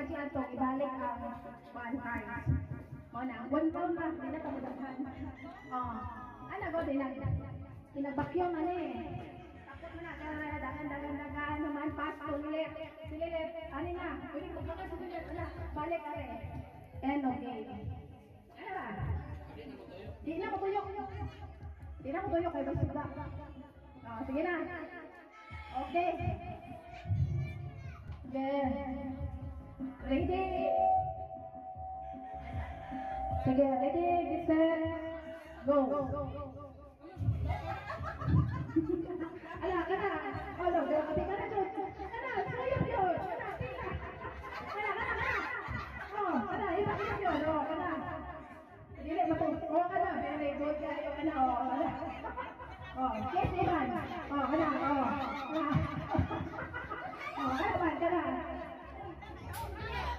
imagine ato ibalik ang 1 card. O na, 1 pound na, hindi na tamudaghan. Ano ko din lang, pinagbakyo man eh. Tapos mo na, dagan naman, pass, ulit. Silit, ano na, pwede ko bakit sulit, balik are. And okay. Ano ba? Di na ko tuyok. Di na ko tuyok, kayo ba suga? Sige na. Okay. Ready? Sige, ready, get set, go. Ala, kana. Ala, kasi kana to. Kana, sayang yun. Kana, ipakita yun. Kana. Dili, kana. Very good. Kana, kana. Yes, Ivan. Kana, kana.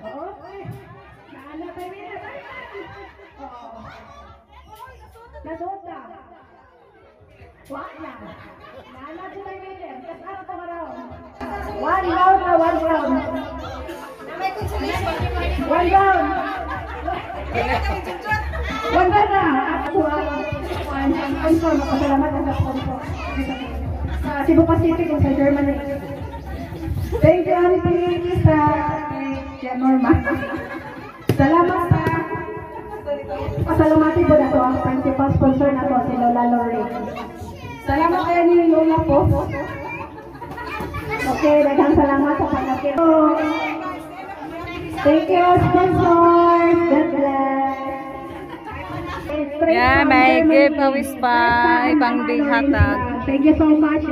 Okay. Naana tayo na tayo. Nasuot na. Wala na. Naana tayo na. Kasi ano ito maraw? 1 round na 1 round. 1 round. 1 round na. Ako ang sponsor. Makasalamat ang sponsor. Sa Cebu Pacific o sa Germany. Thank you, Auntie, sa Norma. Salamat sa pasalamati po na to ang principal sponsor na to, si Lola Lori. Salamat kayo ni Lola po. Okay, daghang salamat sa pagkakit. Thank you, sponsors. God bless. Yeah, may giveaways pa, ibang bihatag. Thank you so much,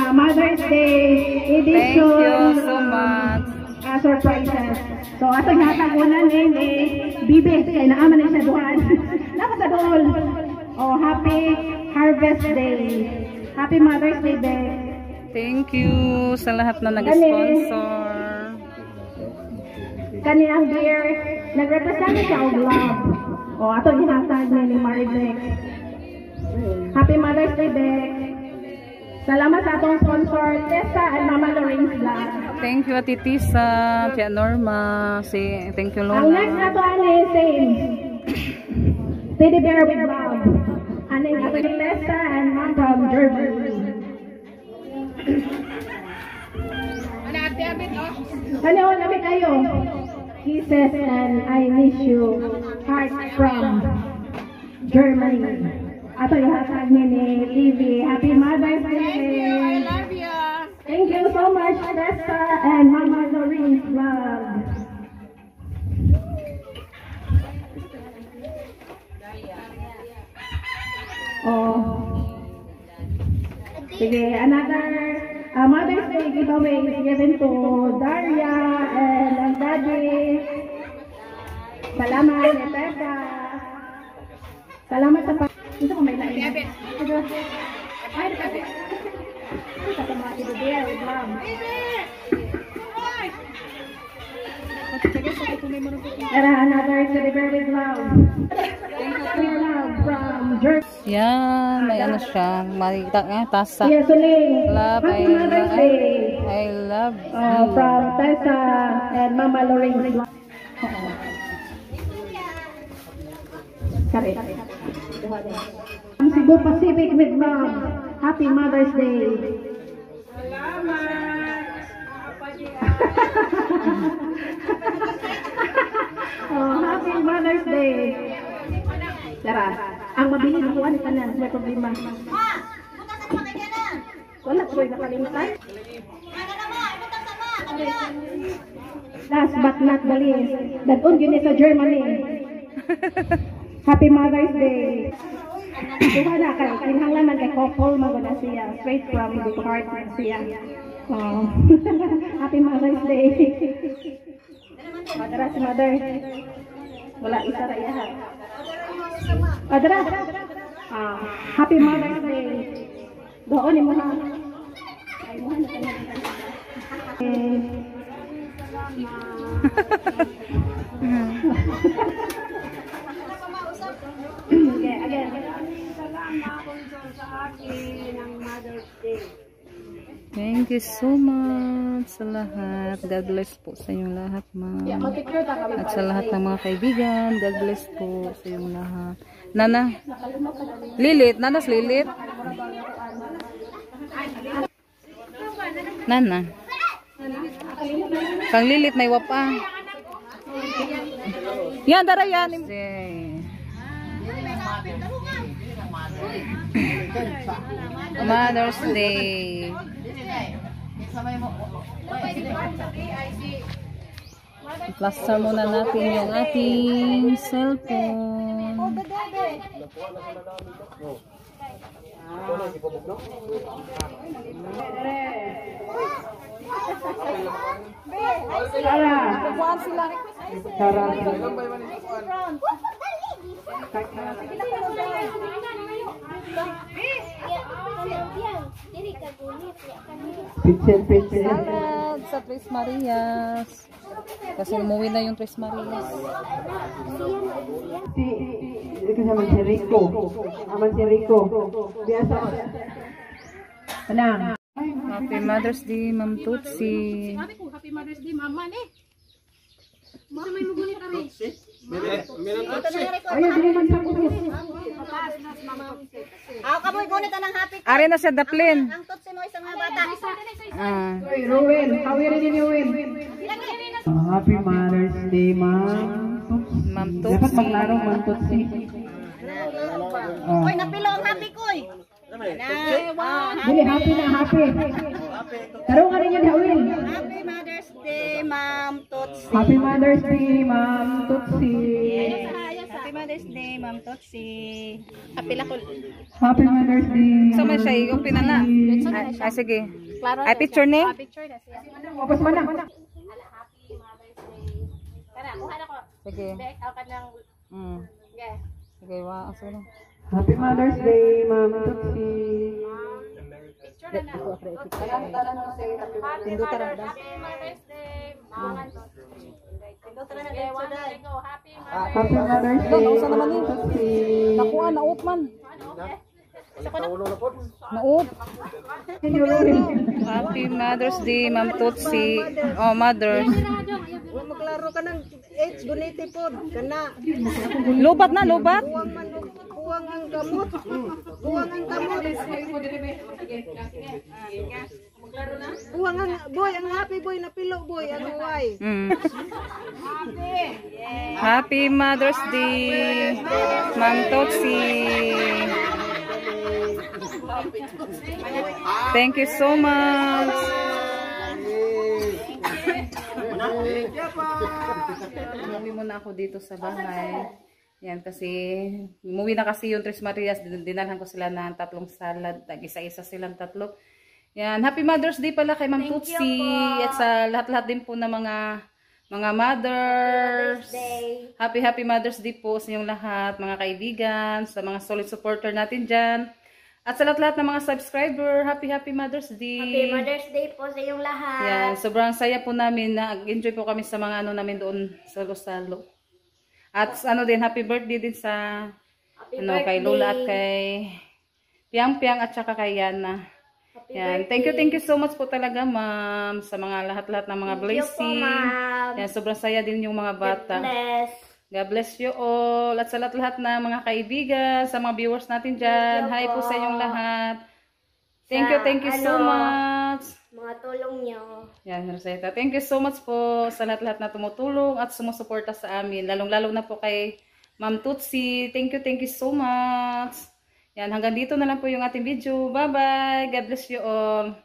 Mother's Day edition. Thank you so much. Surprises. So, atong hatagunan ni Bibi, kaya naaman na siya duhan. Nakatadol. Happy Harvest Day. Happy Mother's Day, Be. Thank you sa lahat na nag-sponsor. Kani ang beer, nag-represent siya of love. Atong hinatag ni Maribek. Happy Mother's Day, Be. Salamat sa atong sponsor, Tessa and Mama Lorraine's Vlog. Thank you, Ati Tisa, Tia Norma. Thank you, Lola. Ang next na to, same. Teddy Bear Vlog. Ano yung Ati Tessa and Mom from Germany. Ano, Ate Abit, Ano, labit kayo. Kisses and I miss you. Heart from Germany. Ato yung hatag ni Livy. Happy Mother's Day! I love you! Thank you so much, Tessa and Mama Lorraine's Vlog. Sige, another Mother's Day giveaway is given to Daria and Daddy. Salamat, Tessa. Salamat sa ito ko may lain. Ay, nakabi. Ito sa mga ibigay, ma'am. Tara, another celebrity vlog. From George. Yan, may ano siya. Makikita nga, tasa. Yes, ulit. Love, Happy Mother's Day. I love you. From Tessa and Mama Lorraine's vlog. Kare. Ang Cebu Pacific with Mom. Happy Mother's Day. Salamat. Happy Mother's Day. Tara, ang mabili na kuwan ka na. May problema. Wala ko yung nakalimutan. Last but not the least, dadun yun sa Germany. Happy Mother's Day. Duha na kay kinahanglan kay couple maguna siya, straight from the heart siya. Happy Mother's Day. Madara si Mother. Wala isa ra iya. Madara. Happy Mother's Day. Doon mo na. Ay mo na kanya. Thank Thank you so much sa lahat. God bless po sa inyong lahat, ma'am. Mag-picture ta kami. At sa lahat ng mga kaibigan, God bless po sa inyong lahat. Nana? Lilit? Nanas Lilit? Nana? Kang Lilit na iwapa. Yan, dara yan. Mother's Day. I-plaster muna natin yung ating cellphone. Salad sa Tres Marias. Kasi umuwi na yung Tres Marias. Kasama si Rico. Aman si Rico. Biasa. Anang. Happy Mother's Day, Ma'am Tutsi. Happy Mother's Day, Mama ni. Mama may mugunit kami. Ayun, di man sa kumis. Ako kamoy gunit ng happy. Are na siya daplin. Ang tutsi mo isang mga bata. Ruel, hawirin ni Ruel. Happy Mother's Day, Ma'am. Ma'am Dapat Tutsi. maglaro, Ma'am Tutsi. Koy napilo ang happy koy. Dili, happy na, happy. Tarungan rin yun, Hawil. Happy Mother's Day, Ma'am Tutsi. Happy Mother's Day, Ma'am Tutsi. Happy Mother's Day, Ma'am Tutsi. Apila ko. Happy Mother's Day. Sama siya, yung pinana. Ay, sige. Ay, picture ni? Picture na siya. Wapas man na. Happy Mother's Day. Tara, kuha na ko. Sige. Back out ka ng... Yeah. Sige, wow. Sige. Happy Mother's Day, Ma'am Tutsi. Picture na na. Happy Mother's Day, Mama. Tara na dito dai. Happy Happy Mother's Day, Ma'am Tutsi. Nakuha, naut man. Naut. Happy Mother's Day, Ma'am Tutsi. Oh, Mother's. Maglaro ka ng AIDS guniti pod kana. Lubat na, lubat. Buwang ang gamot. Buwang ang gamot. Buwang ang boy, ang happy boy na pilo boy, ang uway. Happy Mother's Day, Ma'am Tutsi. Thank you so much. Umuwi muna ako dito sa bahay. Yan kasi, umuwi na kasi yung Tres Marias. Dinalhan ko sila ng 3 salad. Isa-isa silang 3. Yan, Happy Mother's Day pala kay Ma'am Tutsi. At sa lahat-lahat din po ng mga mothers. Happy Mother's Day po sa inyong lahat, mga kaibigan, sa mga solid supporter natin dyan. At sa lahat-lahat ng mga subscriber, Happy Mother's Day. Happy Mother's Day po sa iyong lahat. Yan, sobrang saya po namin. Nag-enjoy po kami sa mga namin doon sa Losalo. At din, happy birthday din sa kay Lola at kay Piang at saka kay Yana. Yan, thank you so much po talaga, ma'am, sa mga lahat-lahat ng mga blessing. Yan, sobrang saya din yung mga bata. God bless you all. At sa lahat-lahat na mga kaibigan, sa mga viewers natin dyan. Hi po sa inyong lahat. Thank you so much. Mga tulong nyo. Yan, Rosetta. Thank you so much po sa lahat-lahat na tumutulong at sumusuporta sa amin. Lalong-lalo na po kay Ma'am Tutsi. Thank you so much. Yan, hanggang dito na lang po yung ating video. Bye-bye. God bless you all.